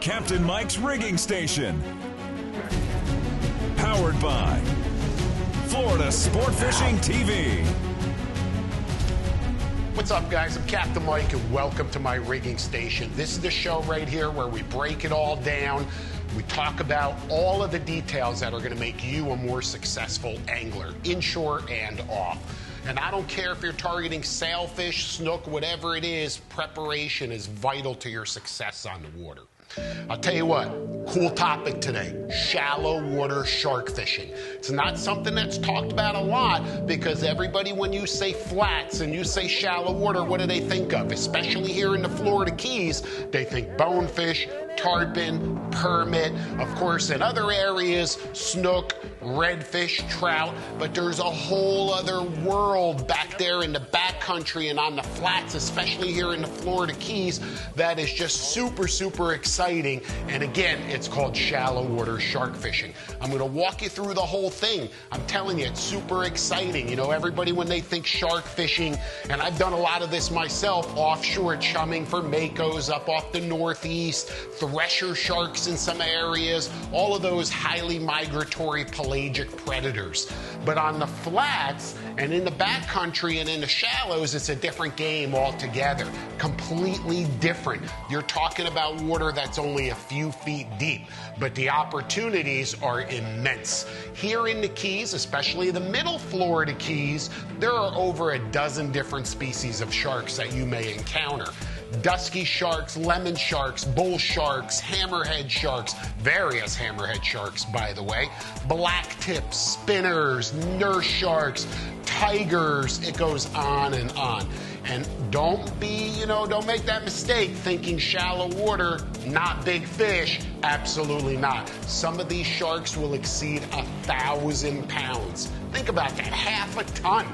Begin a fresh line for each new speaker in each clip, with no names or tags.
Captain Mike's Rigging Station. Powered by Florida Sport Fishing TV.
What's up, guys? I'm Captain Mike, and welcome to my rigging station. This is the show right here where we break it all down. We talk about all of the details that are going to make you a more successful angler, inshore and off. And I don't care if you're targeting sailfish, snook, whatever it is, preparation is vital to your success on the water. I'll tell you what, cool topic today, shallow water shark fishing. It's not something that's talked about a lot because everybody, when you say flats and you say shallow water, what do they think of? Especially here in the Florida Keys, they think bonefish, tarpon, permit, of course in other areas, snook, redfish, trout, but there's a whole other world back there in the backcountry and on the flats, especially here in the Florida Keys, that is just super, super exciting. And again, it's called shallow water shark fishing. I'm going to walk you through the whole thing. I'm telling you, it's super exciting. You know, everybody, when they think shark fishing, and I've done a lot of this myself, offshore chumming for makos up off the northeast, thresher sharks in some areas, all of those highly migratory pelagic predators. But on the flats and in the backcountry and in the shallows, it's a different game altogether. Completely different. You're talking about water that's only a few feet deep, but the opportunities are immense. Here in the Keys, especially the middle Florida Keys, there are over a dozen different species of sharks that you may encounter. Dusky sharks, lemon sharks, bull sharks, hammerhead sharks, various hammerhead sharks, by the way, black tips, spinners, nurse sharks, tigers, it goes on and on. And don't make that mistake thinking shallow water, not big fish. Absolutely not. Some of these sharks will exceed 1,000 pounds. Think about that, half a ton.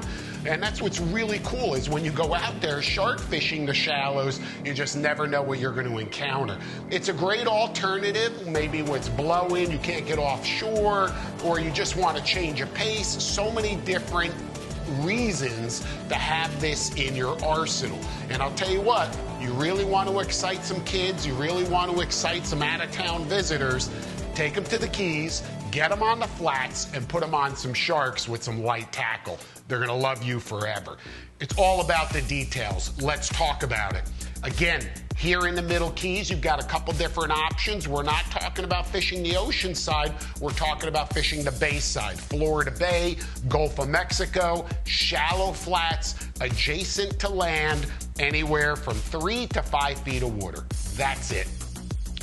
And that's what's really cool is when you go out there shark fishing the shallows, you just never know what you're going to encounter. It's a great alternative, maybe when it's blowing, you can't get offshore, or you just want to change a pace. So many different reasons to have this in your arsenal. And I'll tell you what, you really want to excite some kids, you really want to excite some out-of-town visitors, take them to the Keys, get them on the flats, and put them on some sharks with some light tackle. They're going to love you forever. It's all about the details. Let's talk about it. Again, here in the Middle Keys, you've got a couple different options. We're not talking about fishing the ocean side. We're talking about fishing the bay side. Florida Bay, Gulf of Mexico, shallow flats, adjacent to land, anywhere from 3 to 5 feet of water. That's it.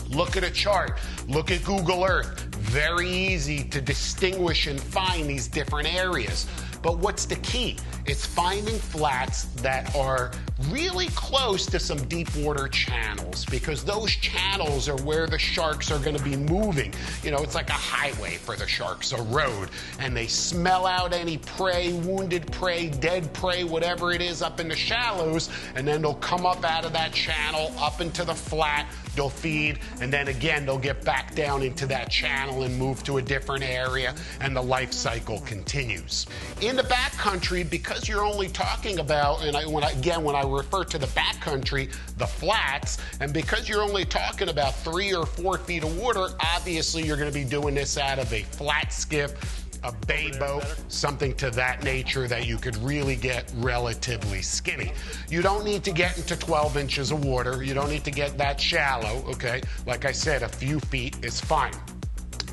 Look at a chart. Look at Google Earth. Very easy to distinguish and find these different areas. But what's the key? It's finding flats that are really close to some deep water channels, because those channels are where the sharks are going to be moving. You know, it's like a highway for the sharks, a road, and they smell out any prey, wounded prey, dead prey, whatever it is up in the shallows, and then they'll come up out of that channel, up into the flat, they'll feed, and then again, they'll get back down into that channel and move to a different area, and the life cycle continues. In the backcountry, because you're only talking about, and when I refer to the backcountry, the flats, and because you're only talking about 3 or 4 feet of water, obviously you're going to be doing this out of a flat skiff, a bay boat, something to that nature that you could really get relatively skinny. You don't need to get into 12 inches of water. You don't need to get that shallow, okay? Like I said, a few feet is fine.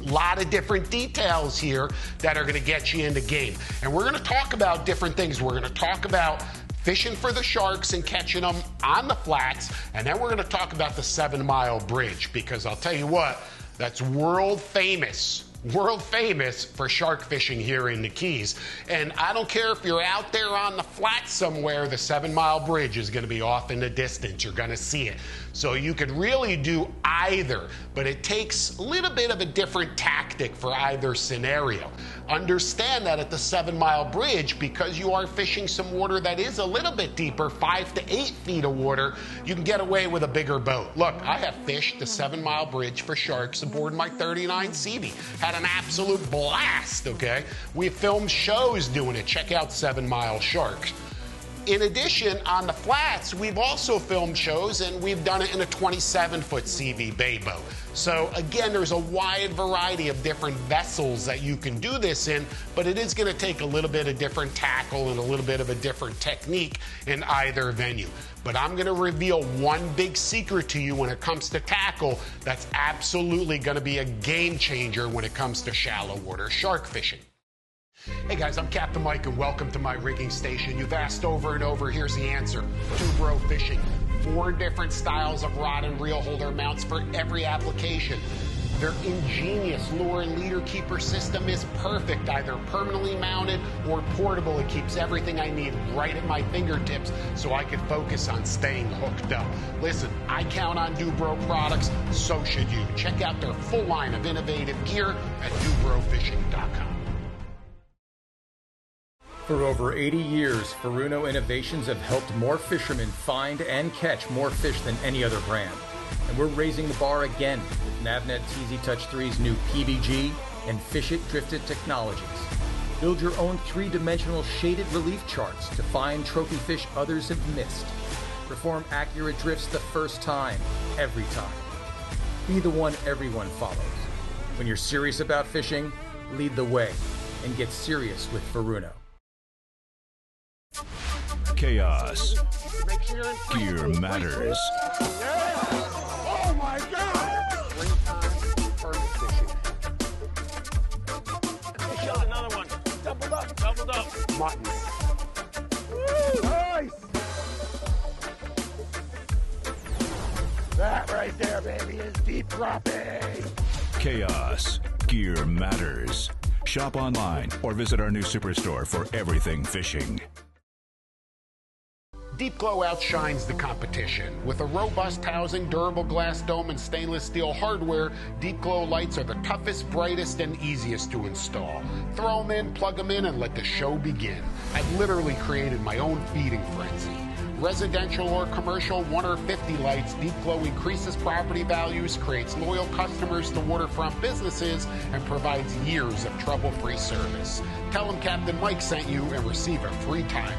A lot of different details here that are going to get you in the game. And we're going to talk about different things. We're going to talk about fishing for the sharks and catching them on the flats. And then we're going to talk about the 7 Mile Bridge, because I'll tell you what, that's world famous for shark fishing here in the Keys. And I don't care if you're out there on the flat somewhere, the 7 Mile Bridge is going to be off in the distance. You're going to see it. So you could really do either, but it takes a little bit of a different tactic for either scenario. Understand that at the 7 Mile Bridge, because you are fishing some water that is a little bit deeper, 5 to 8 feet of water, you can get away with a bigger boat. Look, I have fished the 7 Mile Bridge for sharks aboard my 39 CV. Had an absolute blast, okay? We filmed shows doing it. Check out 7 Mile Sharks. In addition, on the flats, we've also filmed shows, and we've done it in a 27-foot CV bay boat. So again, there's a wide variety of different vessels that you can do this in, but it is going to take a little bit of different tackle and a little bit of a different technique in either venue. But I'm going to reveal one big secret to you when it comes to tackle that's absolutely going to be a game changer when it comes to shallow water shark fishing. Hey guys, I'm Captain Mike and welcome to my rigging station. You've asked over and over, here's the answer. Two-bro fishing. 4 different styles of rod and reel holder mounts for every application. Their ingenious lure and leader keeper system is perfect, either permanently mounted or portable. It keeps everything I need right at my fingertips so I can focus on staying hooked up. Listen, I count on Dubro products, so should you. Check out their full line of innovative gear at dubrofishing.com.
For over 80 years, Furuno Innovations have helped more fishermen find and catch more fish than any other brand. And we're raising the bar again with Navnet TZ Touch 3's new PBG and Fish It Drifted technologies. Build your own 3-dimensional shaded relief charts to find trophy fish others have missed. Perform accurate drifts the first time, every time. Be the one everyone follows. When you're serious about fishing, lead the way and get serious with Furuno.
Chaos. Gear matters.
Oh my God! Springtime permit fishing.
Shot another one. Doubled up.
Mutton.
Woo, nice. That right there, baby, is deep dropping.
Chaos. Gear matters. Shop online or visit our new superstore for everything fishing.
Deep Glow outshines the competition. With a robust housing, durable glass dome, and stainless steel hardware, Deep Glow lights are the toughest, brightest, and easiest to install. Throw them in, plug them in, and let the show begin. I've literally created my own feeding frenzy. Residential or commercial 1 or 50 lights, Deep Glow increases property values, creates loyal customers to waterfront businesses, and provides years of trouble-free service. Tell them Captain Mike sent you and receive a free timer.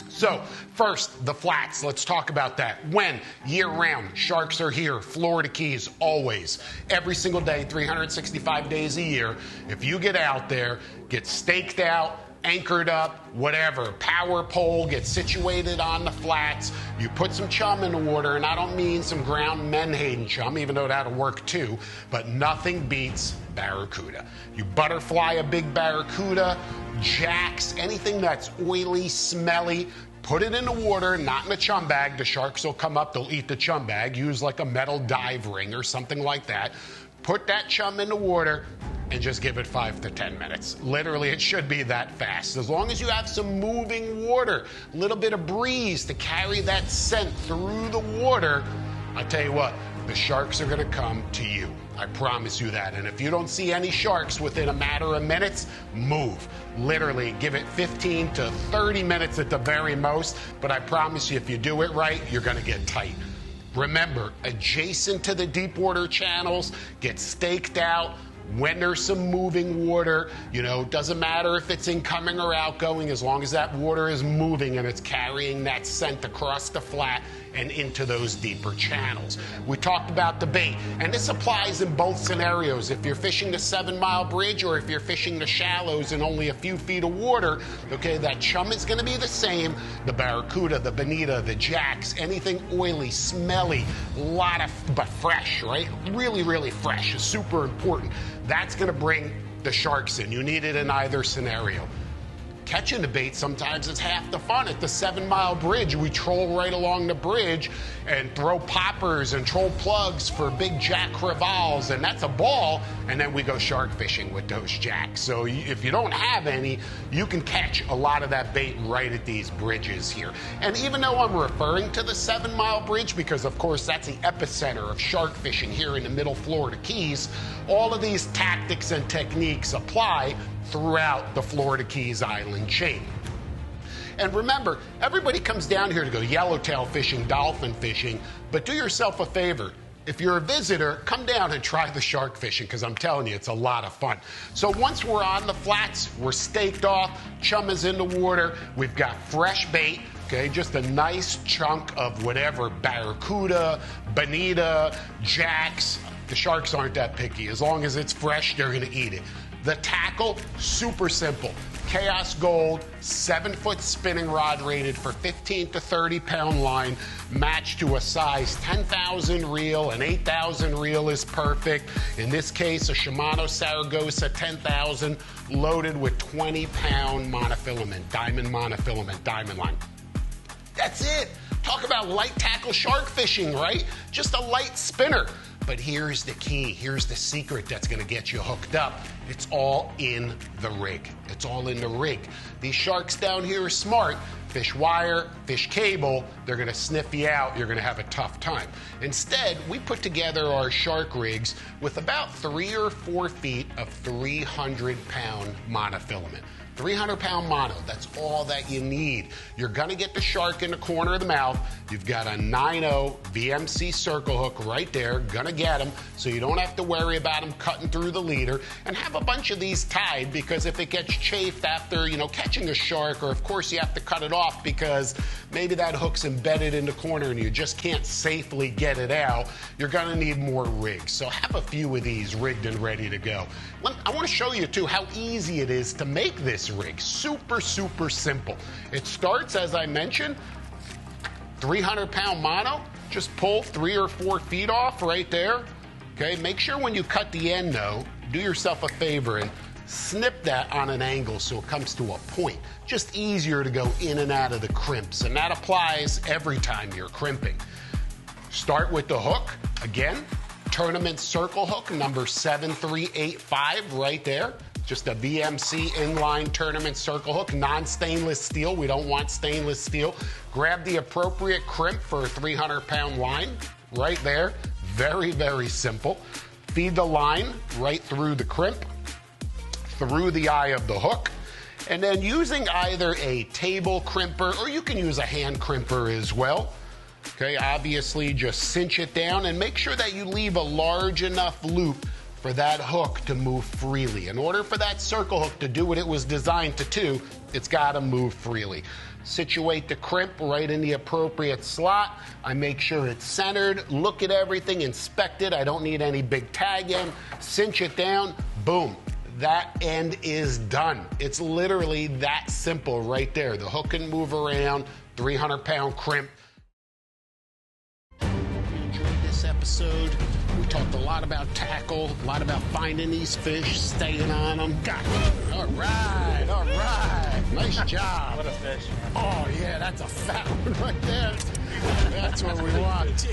So, first, the flats. Let's talk about that. When? Year-round. Sharks are here. Florida Keys, always. Every single day, 365 days a year. If you get out there, get staked out, anchored up, whatever, power pole, get situated on the flats, you put some chum in the water, and I don't mean some ground menhaden chum, even though that'll work too, but nothing beats barracuda. You butterfly a big barracuda, jacks, anything that's oily, smelly, put it in the water, not in a chum bag. The sharks will come up, they'll eat the chum bag. Use like a metal dive ring or something like that. Put that chum in the water and just give it 5 to 10 minutes. Literally, it should be that fast. As long as you have some moving water, a little bit of breeze to carry that scent through the water, I'll tell you what, the sharks are gonna come to you. I promise you that. And if you don't see any sharks within a matter of minutes, move. Literally, give it 15 to 30 minutes at the very most, but I promise you, if you do it right, you're gonna get tight. Remember, adjacent to the deep water channels, get staked out. When there's some moving water, you know, doesn't matter if it's incoming or outgoing, as long as that water is moving and it's carrying that scent across the flat and into those deeper channels. We talked about the bait, and this applies in both scenarios. If you're fishing the 7 Mile Bridge or if you're fishing the shallows in only a few feet of water, okay, that chum is gonna be the same. The barracuda, the bonita, the jacks, anything oily, smelly, but fresh, right? Really, really fresh is super important. That's gonna bring the sharks in. You need it in either scenario. Catching the bait, sometimes it's half the fun. At the 7 Mile Bridge, we troll right along the bridge and throw poppers and troll plugs for big jack crevalles, and that's a ball, and then we go shark fishing with those jacks. So if you don't have any, you can catch a lot of that bait right at these bridges here. And even though I'm referring to the 7 Mile Bridge, because of course that's the epicenter of shark fishing here in the middle Florida Keys, all of these tactics and techniques apply throughout the Florida Keys island chain. And remember, everybody comes down here to go yellowtail fishing, dolphin fishing, but do yourself a favor. If you're a visitor, come down and try the shark fishing, because I'm telling you, it's a lot of fun. So once we're on the flats, we're staked off, chum is in the water, we've got fresh bait, okay, just a nice chunk of whatever, barracuda, bonita, jacks. The sharks aren't that picky. As long as it's fresh, they're gonna eat it. The tackle, super simple. Chaos Gold, 7-foot spinning rod rated for 15 to 30 pound line, matched to a size 10,000 reel, an 8,000 reel is perfect. In this case, a Shimano Saragossa 10,000 loaded with 20-pound monofilament, diamond monofilament, diamond line. That's it. Talk about light tackle shark fishing, right? Just a light spinner. But here's the key. Here's the secret that's going to get you hooked up. It's all in the rig. It's all in the rig. These sharks down here are smart. Fish wire, fish cable, they're going to sniff you out. You're going to have a tough time. Instead, we put together our shark rigs with about 3 or 4 feet of 300-pound monofilament. 300-pound mono, that's all that you need. You're gonna get the shark in the corner of the mouth. You've got a 9.0 VMC circle hook right there, gonna get him, so you don't have to worry about him cutting through the leader. And have a bunch of these tied, because if it gets chafed after, catching a shark, or of course you have to cut it off because maybe that hook's embedded in the corner and you just can't safely get it out, you're gonna need more rigs. So have a few of these rigged and ready to go. I wanna show you too how easy it is to make this rig. Super, super simple. It starts, as I mentioned, 300-pound mono. Just pull 3 or 4 feet off right there. Okay, make sure when you cut the end though, do yourself a favor and snip that on an angle so it comes to a point. Just easier to go in and out of the crimps, and that applies every time you're crimping. Start with the hook. Again, tournament circle hook number 7385 right there. Just a VMC inline tournament circle hook, non-stainless steel. We don't want stainless steel. Grab the appropriate crimp for a 300-pound line right there. Very, very simple. Feed the line right through the crimp, through the eye of the hook, and then using either a table crimper, or you can use a hand crimper as well. Okay, obviously just cinch it down and make sure that you leave a large enough loop for that hook to move freely. In order for that circle hook to do what it was designed to do, it's got to move freely. Situate the crimp right in the appropriate slot. I make sure it's centered, look at everything, inspect it. I don't need any big tag end. Cinch it down, boom. That end is done. It's literally that simple right there. The hook can move around, 300-pound crimp. If you enjoyed this episode, we talked a lot about tackle, a lot about finding these fish, staying on them. Got it. All right, all right. Nice job.
What a fish.
Oh, yeah, that's a fat one right there. That's what we want.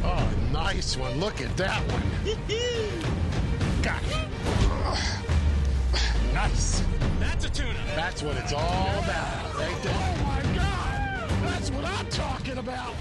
Oh, nice one. Look at that one. Got it. Nice.
That's a tuna.
That's what it's all about right there. Oh, my God. That's what I'm talking about.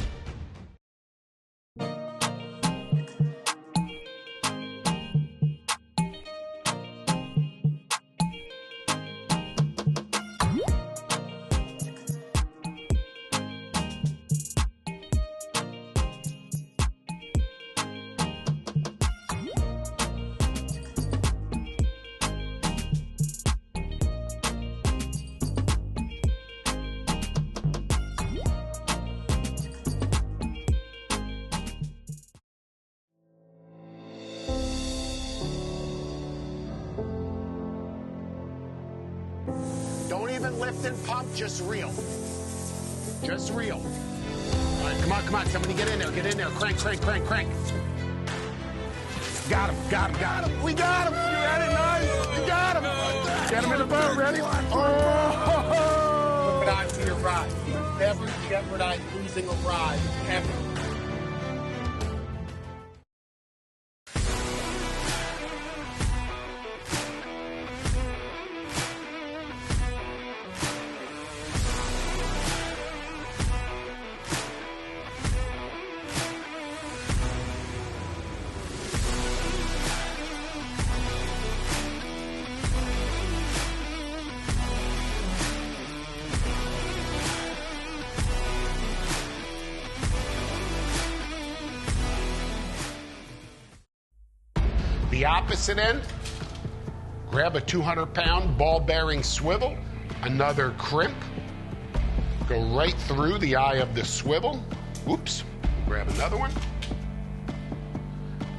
Don't even lift and pump, just reel. Just reel. All right, come on, come on. Somebody get in there, get in there. Crank, crank, crank, crank. Got him, got him, got him. We got him. You ready? Nice. We got him. Get him in the boat. Ready? Oh! Put it onto your rod. You never jeopardize losing a rod, ever. the opposite end, grab a 200-pound ball-bearing swivel, another crimp, go right through the eye of the swivel. Whoops, grab another one.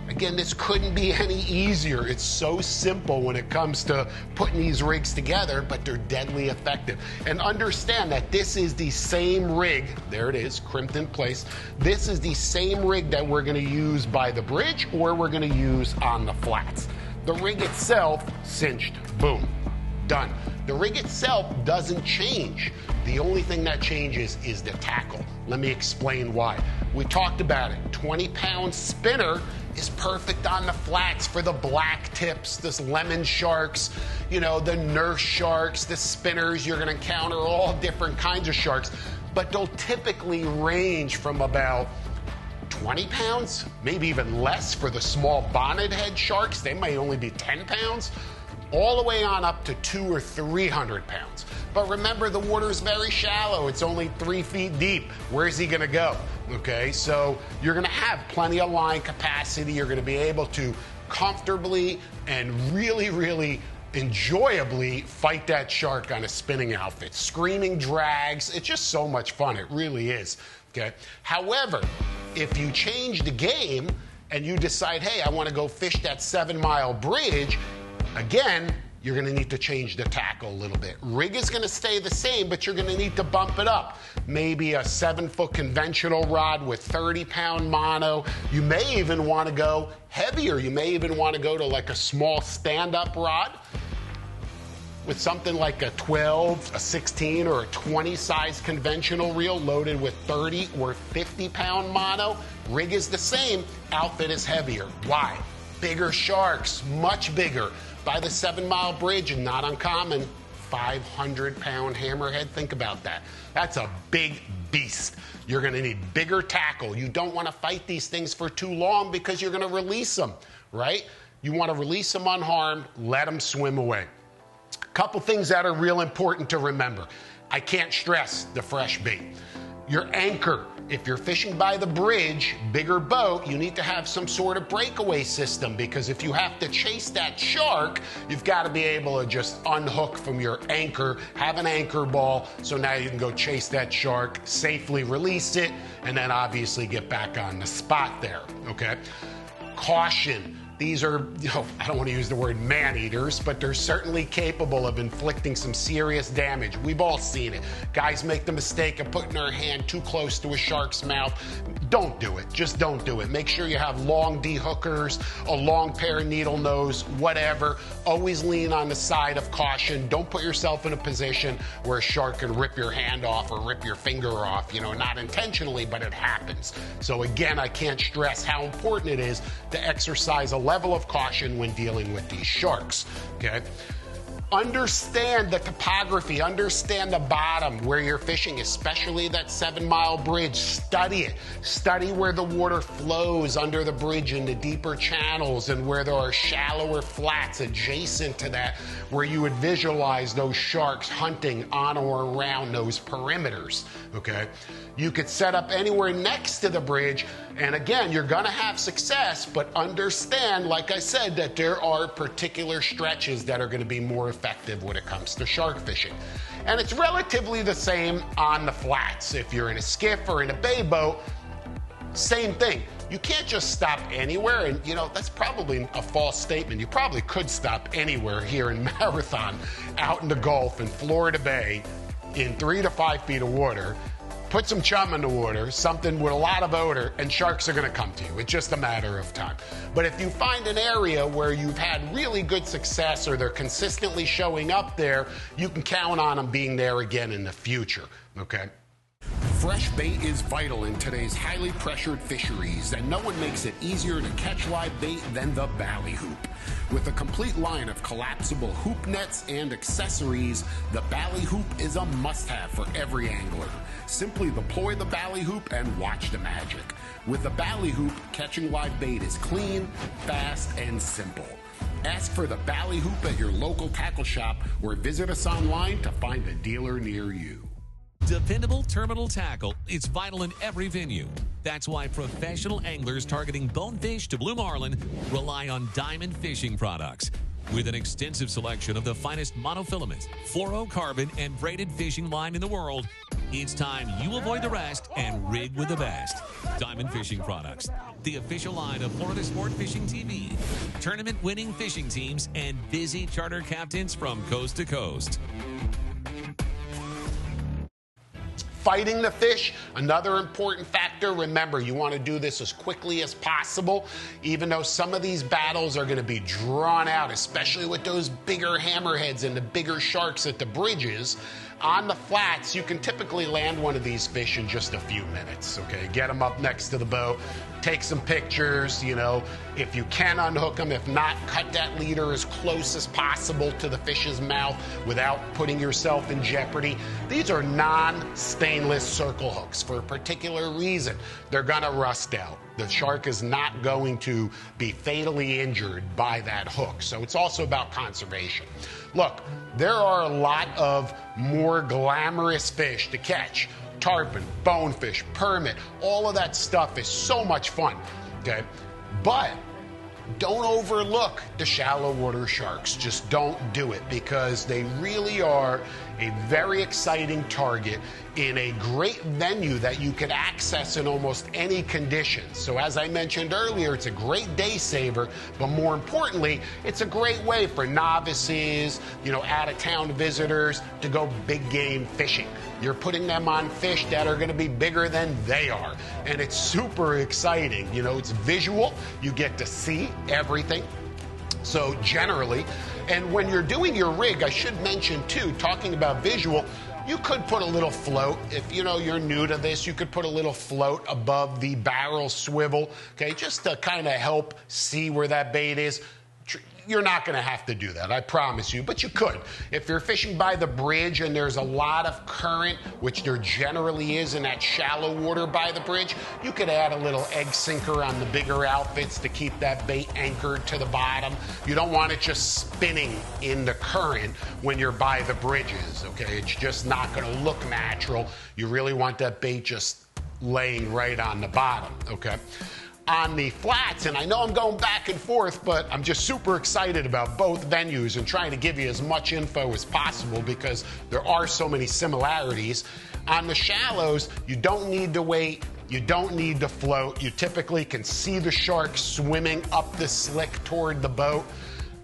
Again, this couldn't be any easier. It's so simple when it comes to putting these rigs together, but they're deadly effective. And understand that this is the same rig, there it is, crimped in place. This is the same rig that we're gonna use by the bridge or we're gonna use on the flats. The rig itself, cinched, boom, done. The rig itself doesn't change. The only thing that changes is the tackle. Let me explain why. We talked about it. 20-pound spinner is perfect on the flats for the black tips, the lemon sharks, you know, the nurse sharks, the spinners. You're gonna encounter all different kinds of sharks, but they'll typically range from about 20 pounds, maybe even less for the small bonnet head sharks. They may only be 10 pounds. All the way on up to 200 or 300 pounds. But remember, the water is very shallow. It's only 3 feet deep. Where's he gonna go? Okay, so you're gonna have plenty of line capacity. You're gonna be able to comfortably and really, really enjoyably fight that shark on a spinning outfit. Screaming drags, it's just so much fun. It really is, okay? However, if you change the game and you decide, hey, I wanna go fish that 7-mile bridge, again, you're gonna need to change the tackle a little bit. Rig is gonna stay the same, but you're gonna need to bump it up. Maybe a 7-foot conventional rod with 30-pound mono. You may even wanna go heavier. You may even wanna go to like a small stand-up rod with something like a 12, a 16, or a 20 size conventional reel loaded with 30 or 50-pound mono. Rig is the same, outfit is heavier. Why? Bigger sharks, much bigger. By the 7-mile bridge, not uncommon, 500-pound hammerhead. Think about that. That's a big beast. You're gonna need bigger tackle. You don't wanna fight these things for too long because you're gonna release them, right? You wanna release them unharmed, let them swim away. Couple things that are real important to remember. I can't stress the fresh bait. Your anchor. If you're fishing by the bridge, bigger boat, you need to have some sort of breakaway system, because if you have to chase that shark, you've got to be able to just unhook from your anchor, have an anchor ball, so now you can go chase that shark, safely release it, and then obviously get back on the spot there, okay? Caution. These are, I don't want to use the word man-eaters, but they're certainly capable of inflicting some serious damage. We've all seen it. Guys make the mistake of putting their hand too close to a shark's mouth. Don't do it. Just don't do it. Make sure you have long D-hookers, a long pair of needle nose, whatever. Always lean on the side of caution. Don't put yourself in a position where a shark can rip your hand off or rip your finger off, not intentionally, but it happens. So again, I can't stress how important it is to exercise a level of caution when dealing with these sharks, okay? Understand the topography, understand the bottom where you're fishing, especially that 7-mile bridge. Study it. Study where the water flows under the bridge in the deeper channels and where there are shallower flats adjacent to that, where you would visualize those sharks hunting on or around those perimeters, okay? You could set up anywhere next to the bridge, and again, you're gonna have success, but understand, like I said, that there are particular stretches that are gonna be more effective when it comes to shark fishing. And it's relatively the same on the flats. If you're in a skiff or in a bay boat, same thing. You can't just stop anywhere, and that's probably a false statement. You probably could stop anywhere here in Marathon, out in the Gulf, in Florida Bay, in 3 to 5 feet of water. Put some chum in the water, something with a lot of odor, and sharks are gonna come to you. It's just a matter of time. But if you find an area where you've had really good success or they're consistently showing up there, you can count on them being there again in the future, okay? Fresh bait is vital in today's highly pressured fisheries, and no one makes it easier to catch live bait than the Ballyhoop. With a complete line of collapsible hoop nets and accessories, the Ballyhoop is a must-have for every angler. Simply deploy the Ballyhoop and watch the magic. With the Ballyhoop, catching live bait is clean, fast, and simple. Ask for the Ballyhoop at your local tackle shop or visit us online to find a dealer near you.
Dependable terminal tackle. It's vital in every venue. That's why professional anglers targeting bonefish to blue marlin rely on Diamond Fishing products. With an extensive selection of the finest monofilament, fluorocarbon, and braided fishing line in the world, it's time you avoid the rest and rig with the best. Diamond Fishing Products, the official line of Florida Sport Fishing TV, tournament-winning fishing teams, and busy charter captains from coast to coast.
Fighting the fish, another important factor. Remember, you want to do this as quickly as possible, even though some of these battles are going to be drawn out, especially with those bigger hammerheads and the bigger sharks at the bridges. On the flats, you can typically land one of these fish in just a few minutes, okay? Get them up next to the boat, take some pictures, you know. If you can unhook them, if not, cut that leader as close as possible to the fish's mouth without putting yourself in jeopardy. These are non-stainless circle hooks for a particular reason. They're gonna rust out. The shark is not going to be fatally injured by that hook. So it's also about conservation. Look, there are a lot of more glamorous fish to catch. Tarpon, bonefish, permit, all of that stuff is so much fun, okay? But don't overlook the shallow water sharks. Just don't do it, because they really are a very exciting target in a great venue that you can access in almost any conditions. So as I mentioned earlier, it's a great day saver, but more importantly, it's a great way for novices, you know, out-of-town visitors to go big game fishing. You're putting them on fish that are going to be bigger than they are, and it's super exciting. You know, it's visual. You get to see everything. So generally, and when you're doing your rig, I should mention too, talking about visual, you could put a little float. If you know you're new to this, you could put a little float above the barrel swivel, okay, just to kind of help see where that bait is. You're not going to have to do that, I promise you, but you could. If you're fishing by the bridge and there's a lot of current, which there generally is in that shallow water by the bridge, you could add a little egg sinker on the bigger outfits to keep that bait anchored to the bottom. You don't want it just spinning in the current when you're by the bridges, okay? It's just not going to look natural. You really want that bait just laying right on the bottom, okay? On the flats, and I know I'm going back and forth, but I'm just super excited about both venues and trying to give you as much info as possible because there are so many similarities. On the shallows, you don't need to wait, you don't need to float. You typically can see the shark swimming up the slick toward the boat.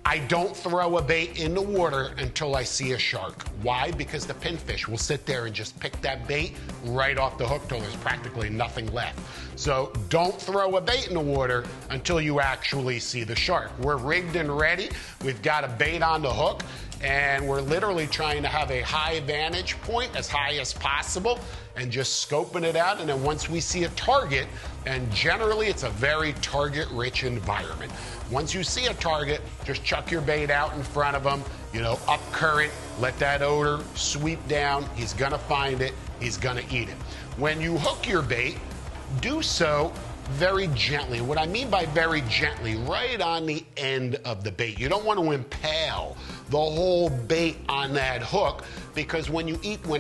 I don't throw a bait in the water until I see a shark. Why? Because the pinfish will sit there and just pick that bait right off the hook till there's practically nothing left. So don't throw a bait in the water until you actually see the shark. We're rigged and ready. We've got a bait on the hook, and we're literally trying to have a high vantage point, as high as possible, and just scoping it out. And then once we see a target, and generally it's a very target-rich environment. Once you see a target, just chuck your bait out in front of him, you know, up current, let that odor sweep down. He's gonna find it, he's gonna eat it. When you hook your bait, do so very gently. What I mean by very gently, right on the end of the bait. You don't want to impale the whole bait on that hook, because when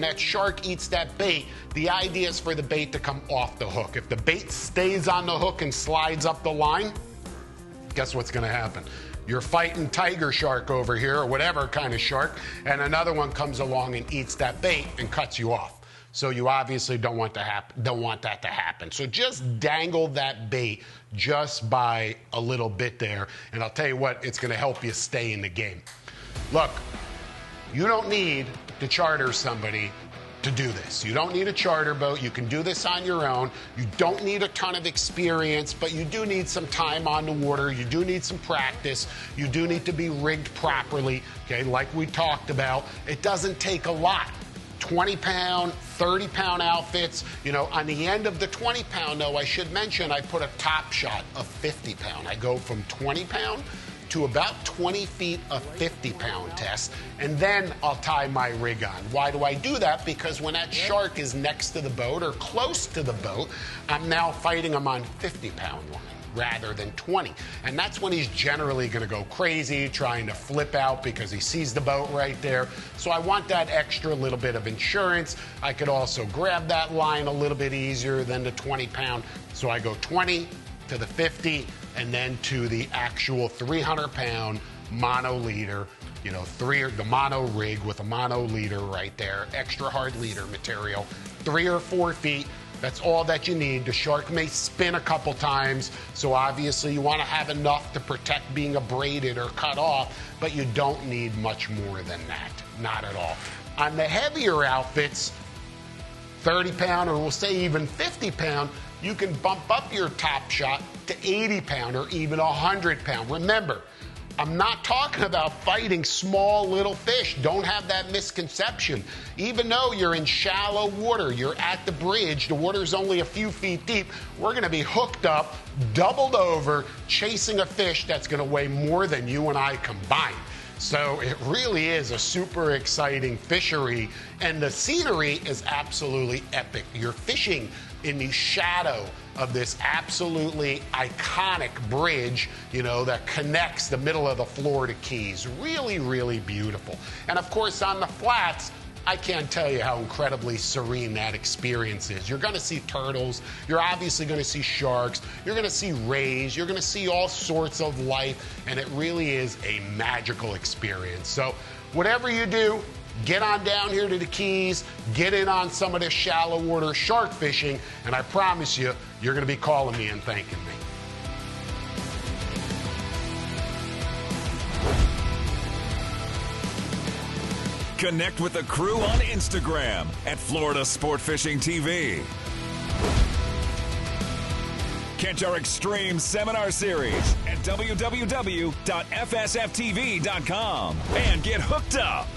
that shark eats that bait, the idea is for the bait to come off the hook. If the bait stays on the hook and slides up the line, guess what's going to happen? You're fighting tiger shark over here, or whatever kind of shark, and another one comes along and eats that bait and cuts you off. So you obviously don't want that to happen. So just dangle that bait just by a little bit there, and I'll tell you what, it's going to help you stay in the game. Look, you don't need to charter somebody to do this. You don't need a charter boat. You can do this on your own. You don't need a ton of experience, but you do need some time on the water. You do need some practice. You do need to be rigged properly, okay, like we talked about. It doesn't take a lot. 20-pound, 30-pound outfits. You know, on the end of the 20-pound, though, I should mention I put a top shot of 50-pound. I go from 20-pound to about 20 feet of 50-pound test, and then I'll tie my rig on. Why do I do that? Because when that shark is next to the boat or close to the boat, I'm now fighting them on 50-pound line. rather than 20. And that's when he's generally going to go crazy, trying to flip out because he sees the boat right there. So I want that extra little bit of insurance. I could also grab that line a little bit easier than the 20-pound. So I go 20 to the 50 and then to the actual 300-pound mono leader. You know, the mono rig with a mono leader right there, extra hard leader material, 3 or 4 feet. That's all that you need. The shark may spin a couple times, so obviously you want to have enough to protect being abraded or cut off, but you don't need much more than that, not at all. On the heavier outfits, 30-pound or we'll say even 50-pound, you can bump up your top shot to 80-pound or even 100-pound. Remember, I'm not talking about fighting small little fish. Don't have that misconception. Even though you're in shallow water, you're at the bridge, the water's only a few feet deep, we're gonna be hooked up, doubled over, chasing a fish that's gonna weigh more than you and I combined. So it really is a super exciting fishery, and the scenery is absolutely epic. You're fishing in the shadow of this absolutely iconic bridge, you know, that connects the middle of the Florida Keys. Really, really beautiful. And of course, on the flats, I can't tell you how incredibly serene that experience is. You're going to see turtles. You're obviously going to see sharks. You're going to see rays. You're going to see all sorts of life, and it really is a magical experience. So whatever you do, get on down here to the Keys, get in on some of this shallow water shark fishing, and I promise you, you're going to be calling me and thanking me.
Connect with the crew on Instagram at Florida Sport Fishing TV. Catch our extreme seminar series at www.fsftv.com and get hooked up.